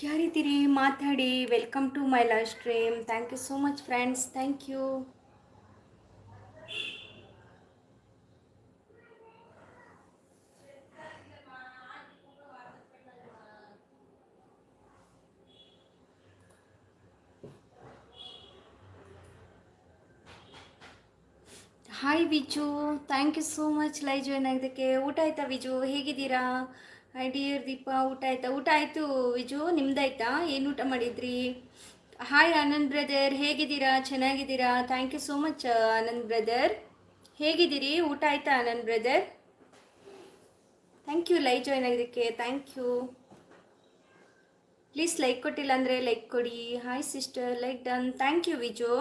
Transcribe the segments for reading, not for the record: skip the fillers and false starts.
ಯಾರಿದ್ದೀರಿ ಮಾತಾಡಿ. Welcome to my live stream. Thank you so much friends, thank you. Hi Viju, thank you so much live join ಆಗಿದ್ದಕ್ಕೆ. ಊಟ ಆಯ್ತಾ ವಿಜು, ಹೇಗಿದ್ದೀರಾ? High dear ದೀಪ, ಊಟ ಆಯ್ತಾ? ಊಟ ಆಯಿತು ವಿಜು, ನಿಮ್ದಾಯ್ತಾ? ಏನು ಊಟ ಮಾಡಿದ್ರಿ? ಹಾಯ್ ಆನಂದ್ ಬ್ರದರ್, ಹೇಗಿದ್ದೀರಾ? ಚೆನ್ನಾಗಿದ್ದೀರಾ? Thank you so much Anand brother. ಹೇಗಿದ್ದೀರಿ? ಊಟ ಆಯ್ತಾ Anand brother? Thank you live join ಆಗಿದ್ದಕ್ಕೆ, ಥ್ಯಾಂಕ್ ಯು. ಪ್ಲೀಸ್ ಲೈಕ್ ಕೊಟ್ಟಿಲ್ಲ ಅಂದರೆ ಲೈಕ್ ಕೊಡಿ. Hi sister, like done. Thank you Viju.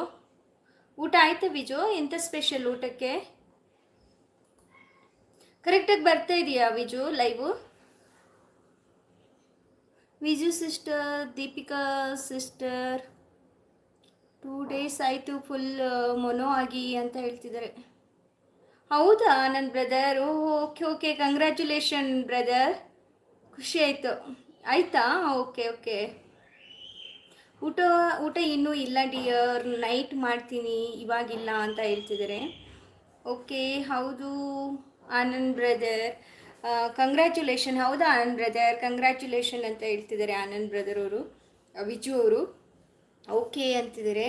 ಊಟ ಆಯ್ತಾ ವಿಜು? ಎಂಥ ಸ್ಪೆಷಲ್ ಊಟಕ್ಕೆ? ಕರೆಕ್ಟಾಗಿ ಬರ್ತಾ ಇದೆಯಾ Viju live? Viju sister, Deepika sister, 2 days ಆಯಿತು ಫುಲ್ ಮೊನೋ ಆಗಿ ಅಂತ ಹೇಳ್ತಿದ್ದಾರೆ. ಹೌದಾ ನನ್ನ ಬ್ರದರ್? ಓಕೆ ಓಕೆ, ಕಂಗ್ರ್ಯಾಚುಲೇಷನ್ ಬ್ರದರ್, ಖುಷಿ ಆಯಿತು. ಆಯಿತಾ? Okay okay. ಊಟ ಊಟ ಇನ್ನೂ ಇಲ್ಲ ಡಿಯರ್, ನೈಟ್ ಮಾಡ್ತೀನಿ, ಇವಾಗಿಲ್ಲ ಅಂತ ಹೇಳ್ತಿದ್ದಾರೆ. ಓಕೆ, ಹೌದು ಆನಂದ್ ಬ್ರದರ್, ಕಂಗ್ರ್ಯಾಚುಲೇಷನ್. ಹೌದಾ ಆನಂದ್ ಬ್ರದರ್, ಕಂಗ್ರ್ಯಾಚುಲೇಷನ್ ಅಂತ ಹೇಳ್ತಿದ್ದಾರೆ ಆನಂದ್ ಬ್ರದರ್ ಅವರು, ವಿಜು ಅವರು. ಓಕೆ ಅಂತಿದ್ದಾರೆ.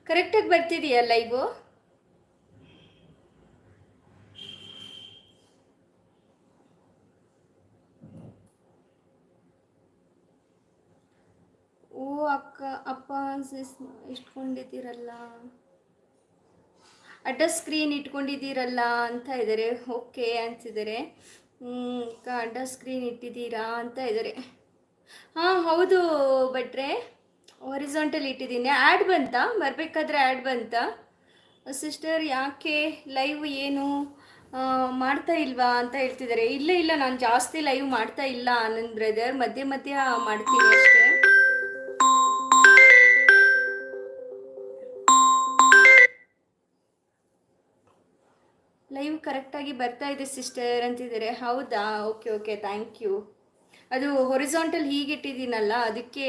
ಕರೆಕ್ಟಾಗಿ ಬರ್ತಿದೆಯಾ ಲೈವು? ಓ ಅಕ್ಕ ಅಪ್ಪ ಇಟ್ಕೊಂಡಿದ್ದೀರಲ್ಲ, ಅಡ್ಡ ಸ್ಕ್ರೀನ್ ಇಟ್ಕೊಂಡಿದ್ದೀರಲ್ಲ ಅಂತ ಇದ್ದಾರೆ. ಓಕೆ ಅಂತಿದ್ದಾರೆ. ಅಡ್ಡ ಸ್ಕ್ರೀನ್ ಇಟ್ಟಿದ್ದೀರಾ ಅಂತ ಇದ್ದಾರೆ. ಹಾಂ ಹೌದು ಭಟ್ರೆ, ಹೊರಿಜಾಂಟಲ್ ಇಟ್ಟಿದ್ದೀನಿ. ಆ್ಯಡ್ ಬಂತಾ? ಬರಬೇಕಾದ್ರೆ ಆ್ಯಡ್ ಬಂತಾ ಸಿಸ್ಟರ್? ಯಾಕೆ ಲೈವ್ ಏನು ಮಾಡ್ತಾ ಇಲ್ವಾ ಅಂತ ಹೇಳ್ತಿದ್ದಾರೆ. ಇಲ್ಲ ಇಲ್ಲ, ನಾನು ಜಾಸ್ತಿ ಲೈವ್ ಮಾಡ್ತಾ ಇಲ್ಲ ಆನಂದ್ ಬ್ರದರ್, ಮಧ್ಯೆ ಮಧ್ಯ ಮಾಡ್ತೀನಿ ಅಷ್ಟೇ. ಲೈವ್ ಕರೆಕ್ಟಾಗಿ ಬರ್ತಾ ಇದೆ ಸಿಸ್ಟರ್ ಅಂತಿದ್ದಾರೆ. ಹೌದಾ? Okay okay, thank you. ಅದು ಹೊರಿಜಾಂಟಲ್ ಹೀಗಿಟ್ಟಿದ್ದೀನಲ್ಲ, ಅದಕ್ಕೆ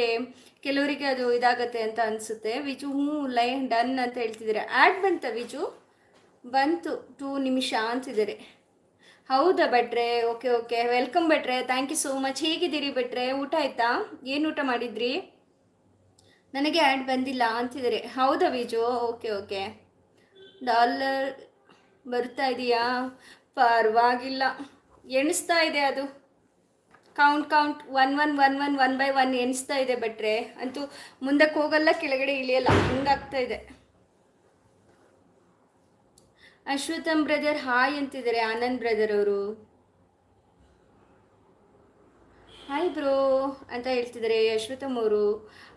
ಕೆಲವರಿಗೆ ಅದು ಇದಾಗತ್ತೆ ಅಂತ ಅನಿಸುತ್ತೆ. ವಿಜು ಲೈವ್ ಡನ್ ಅಂತ ಹೇಳ್ತಿದ್ದಾರೆ. ಆ್ಯಡ್ ಬಂತ ವಿಜು? ಬಂತು, 2 ನಿಮಿಷ ಅಂತಿದ್ದಾರೆ. ಹೌದಾ ಭಟ್ರೆ? ಓಕೆ ಓಕೆ, ವೆಲ್ಕಮ್ ಭಟ್ರೆ, ಥ್ಯಾಂಕ್ ಯು ಸೋ ಮಚ್. ಹೇಗಿದ್ದೀರಿ ಭಟ್ರೆ? ಊಟ ಆಯಿತಾ? ಏನು ಊಟ ಮಾಡಿದ್ರಿ? ನನಗೆ ಆ್ಯಡ್ ಬಂದಿಲ್ಲ ಅಂತಿದ್ದಾರೆ. ಹೌದಾ ವಿಜು? Okay okay. ಡಾಲರ್ ಬರ್ತಾ ಇದೆಯಾ? ಪರವಾಗಿಲ್ಲ, ಎಣಿಸ್ತಾ ಇದೆ ಅದು. ಕೌಂಟ್ 1 ಎಣಿಸ್ತಾ ಇದೆ ಭಟ್ರೆ. ಅಂತೂ ಮುಂದಕ್ಕೆ ಹೋಗಲ್ಲ, ಕೆಳಗಡೆ ಇಳಿಯಲ್ಲ, ಹಂಗಾಗ್ತಾ ಇದೆ. ಅಶ್ವಥಮ್ ಬ್ರದರ್ ಹಾಯ್ ಅಂತಿದ್ದಾರೆ ಆನಂದ್ ಬ್ರದರ್ ಅವರು. ಹಾಯ್ ಬ್ರೋ ಅಂತ ಹೇಳ್ತಿದ್ದಾರೆ ಅಶ್ವಥಮ್ ಅವರು.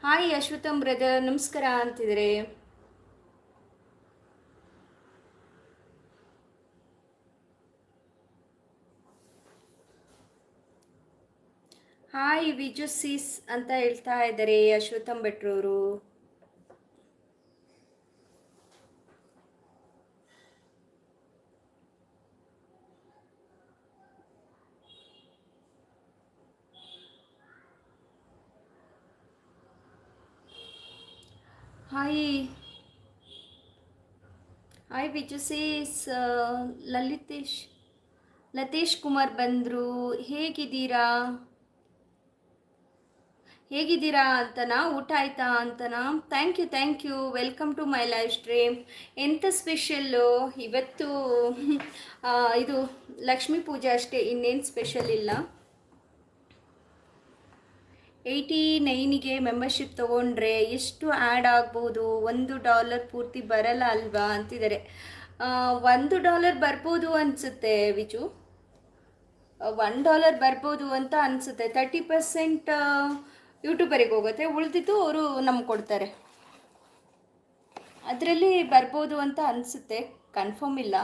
ಹಾಯ್ ಅಶ್ವಥಮ್ ಬ್ರದರ್, ನಮಸ್ಕಾರ ಅಂತಿದ್ದಾರೆ. ಹಾಯ್ ವಿಜು ಸೀಸ್ ಅಂತ ಹೇಳ್ತಾ ಇದ್ದಾರೆ ಅಶ್ವಥಮ್ ಭಟ್ರವರು. Hi hi Viju sis. Latesh Kumar ಬಂದರು. ಹೇಗಿದ್ದೀರಾ ಅಂತನಾ? ಊಟ ಆಯ್ತಾ ಅಂತನಾ? Thank you. Welcome to my live stream. ಎಂಥ ಸ್ಪೆಷಲ್ಲು ಇವತ್ತು? ಇದು ಲಕ್ಷ್ಮೀ ಪೂಜೆ ಅಷ್ಟೇ, ಇನ್ನೇನು ಸ್ಪೆಷಲ್ ಇಲ್ಲ. 89ಗೆ ಮೆಂಬರ್ಶಿಪ್ ತೊಗೊಂಡ್ರೆ ಎಷ್ಟು ಆ್ಯಡ್ ಆಗ್ಬೋದು? $1 ಪೂರ್ತಿ ಬರಲ್ಲ ಅಲ್ವಾ ಅಂತಿದ್ದಾರೆ. $1 ಬರ್ಬೋದು ಅನಿಸುತ್ತೆ ವಿಜು, $1 ಬರ್ಬೋದು ಅಂತ ಅನಿಸುತ್ತೆ. 30% ಯೂಟ್ಯೂಬರಿಗೆ ಹೋಗುತ್ತೆ, ಉಳಿದಿದ್ದು ಅವರು ನಮ್ಗೆ ಕೊಡ್ತಾರೆ. ಅದರಲ್ಲಿ ಬರ್ಬೋದು ಅಂತ ಅನಿಸುತ್ತೆ, ಕನ್ಫರ್ಮ್ ಇಲ್ಲ.